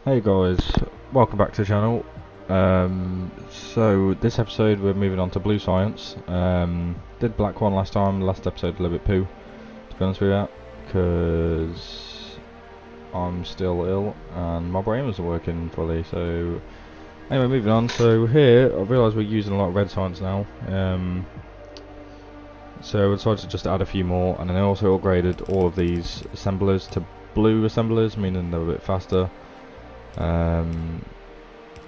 Hey guys, welcome back to the channel. So this episode we're moving on to blue science. Did black one last time. Last episode a little bit poo, to be honest with you, because I'm still ill and my brain wasn't working fully. So anyway, moving on. So here I realise we're using a lot of red science now. So I decided to just add a few more, and then I also upgraded all of these assemblers to blue assemblers, meaning they're a bit faster.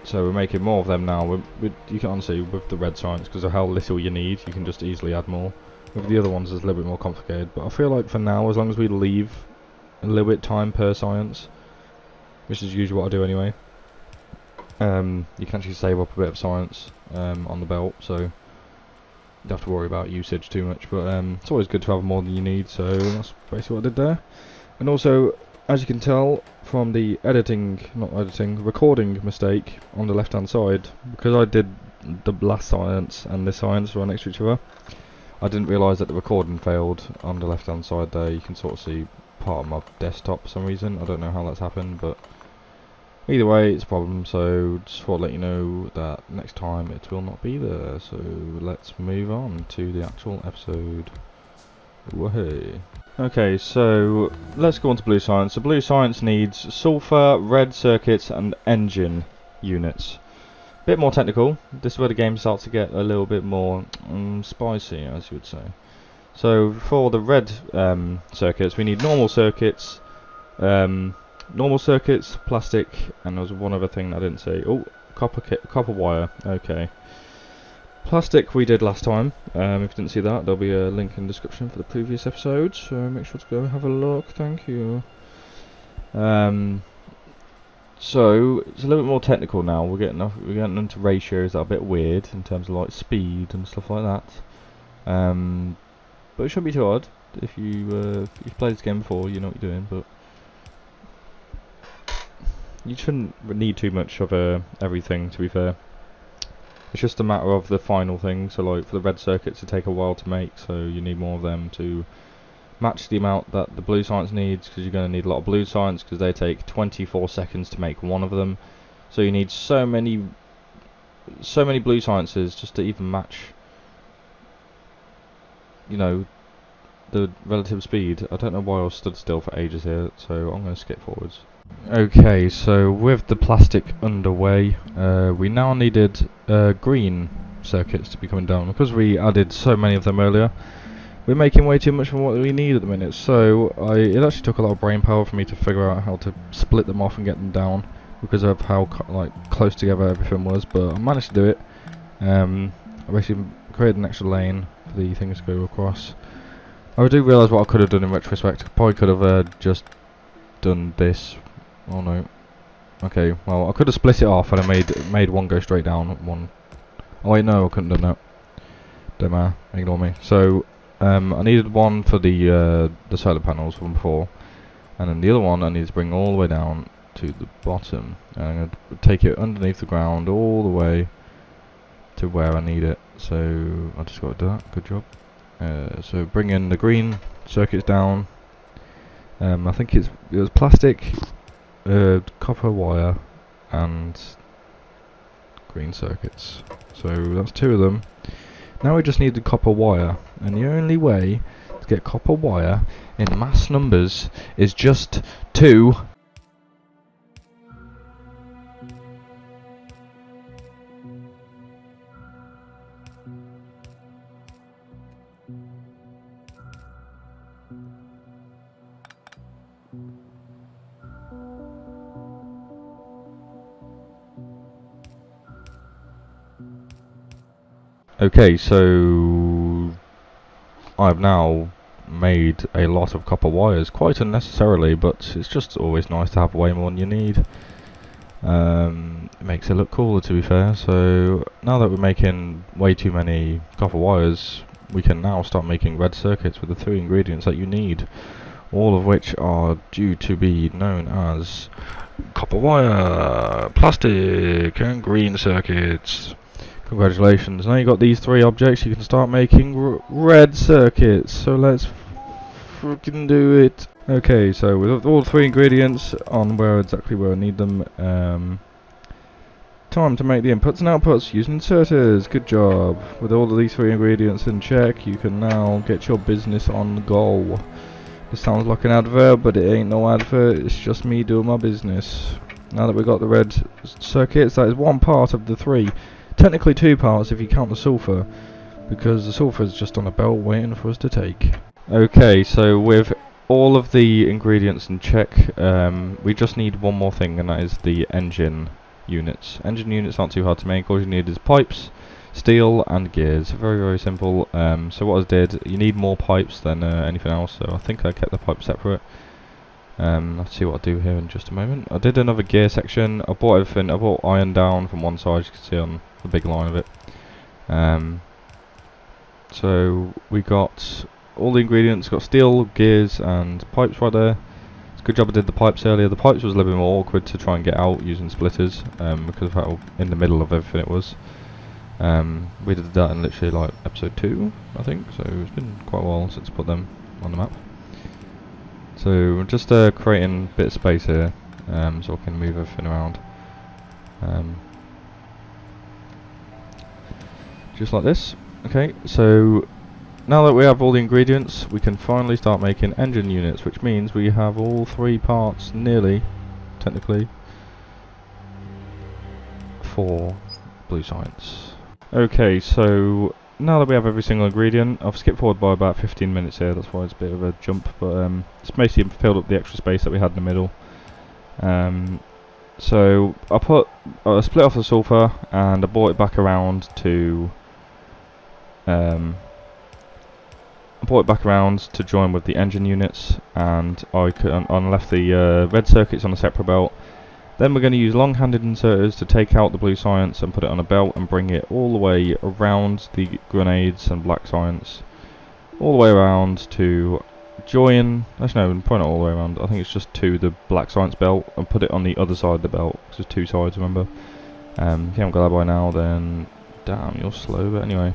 So we're making more of them now. You can honestly, with the red science, because of how little you need, you can just easily add more. With the other ones, it's a little bit more complicated. But I feel like for now, as long as we leave a little bit time per science, which is usually what I do anyway, you can actually save up a bit of science on the belt, so you don't have to worry about usage too much. But it's always good to have more than you need. So that's basically what I did there. And also, as you can tell from the recording mistake on the left hand side, because I did the last science and this science right next to each other, I didn't realise that the recording failed on the left hand side there. You can sort of see part of my desktop for some reason. I don't know how that's happened, but either way it's a problem, so just thought I'd let you know that next time it will not be there. So let's move on to the actual episode. Whoa. Okay, so let's go on to blue science. So blue science needs sulfur, red circuits and engine units. A bit more technical. This is where the game starts to get a little bit more spicy, as you would say. So for the red circuits, we need normal circuits, plastic, and there was one other thing that I didn't say. Oh, copper wire. Okay. Plastic we did last time. If you didn't see that, there'll be a link in the description for the previous episode, so make sure to go have a look. Thank you. So it's a little bit more technical now. We're getting into ratios that are a bit weird in terms of like speed and stuff like that. But it shouldn't be too hard if you've played this game before. You know what you're doing, but you shouldn't need too much of everything, to be fair. It's just a matter of the final thing. So like for the red circuits, it take a while to make, so you need more of them to match the amount that the blue science needs, because you're going to need a lot of blue science because they take 24 seconds to make one of them. So you need so many blue sciences just to even match, you know, the relative speed. I don't know why I was stood still for ages here, so I'm going to skip forwards. Okay, so with the plastic underway, we now needed green circuits to be coming down. Because we added so many of them earlier, we're making way too much from what we need at the minute. So it actually took a lot of brain power for me to figure out how to split them off and get them down, because of how close together everything was. But I managed to do it. I basically created an extra lane for the things to go across. I do realise what I could have done in retrospect. I probably could have just done this. Oh no. Okay, well I could have split it off and I made one go straight down, one. Oh wait, no, I couldn't have done that. Don't matter, ignore me. So I needed one for the solar panels from before, and then the other one I need to bring all the way down to the bottom. And I'm going to take it underneath the ground all the way to where I need it. So I just got to do that. Good job. So bring in the green circuits down. I think it was plastic, copper wire and green circuits. So that's two of them. Now we just need the copper wire, and the only way to get copper wire in mass numbers is just to Okay, so I've now made a lot of copper wires, quite unnecessarily, but it's just always nice to have way more than you need. It makes it look cooler, to be fair. So now that we're making way too many copper wires, we can now start making red circuits with the three ingredients that you need, all of which are due to be known as copper wire, plastic and green circuits. Congratulations, now you've got these three objects, you can start making red circuits, so let's freaking do it. Okay, so with all three ingredients on exactly where I need them, time to make the inputs and outputs using inserters. Good job. With all of these three ingredients in check, you can now get your business on the go. This sounds like an advert, but it ain't no advert, it's just me doing my business. Now that we've got the red circuits, that is one part of the three. Technically two parts if you count the sulfur, because the sulfur is just on a belt waiting for us to take. Okay, so with all of the ingredients in check, we just need one more thing, and that is the engine units. Engine units aren't too hard to make. All you need is pipes, steel and gears. Very, very simple. So what I did, you need more pipes than anything else, so I think I kept the pipes separate. Let's see what I'll do here in just a moment. I did another gear section. I bought everything. I bought iron down from one side, you can see on the big line of it. So we got all the ingredients, got steel, gears and pipes right there. It's a good job I did the pipes earlier. The pipes was a little bit more awkward to try and get out using splitters, because of how in the middle of everything it was. We did that in literally like episode 2, I think, so it's been quite a while since I put them on the map. So we're just creating a bit of space here, so I can move everything around. Just like this. Okay, so now that we have all the ingredients, we can finally start making engine units, which means we have all three parts nearly, technically, for blue science. Okay, so now that we have every single ingredient, I've skipped forward by about 15 minutes here, that's why it's a bit of a jump, but it's basically filled up the extra space that we had in the middle. So I split off the sulfur and I brought it back around to join with the engine units, and I left the red circuits on a separate belt. Then we're going to use long-handed inserters to take out the blue science and put it on a belt and bring it all the way around the grenades and black science, all the way around to join, actually no, probably not all the way around, I think it's just to the black science belt, and put it on the other side of the belt, because there's two sides, remember. If you haven't got that by now, then damn, you're slow, but anyway.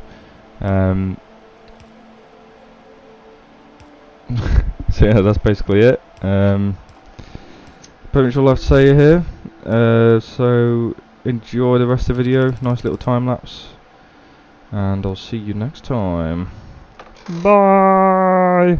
So yeah, that's basically it. Pretty much all I have to say here. So enjoy the rest of the video. Nice little time lapse, and I'll see you next time. Bye.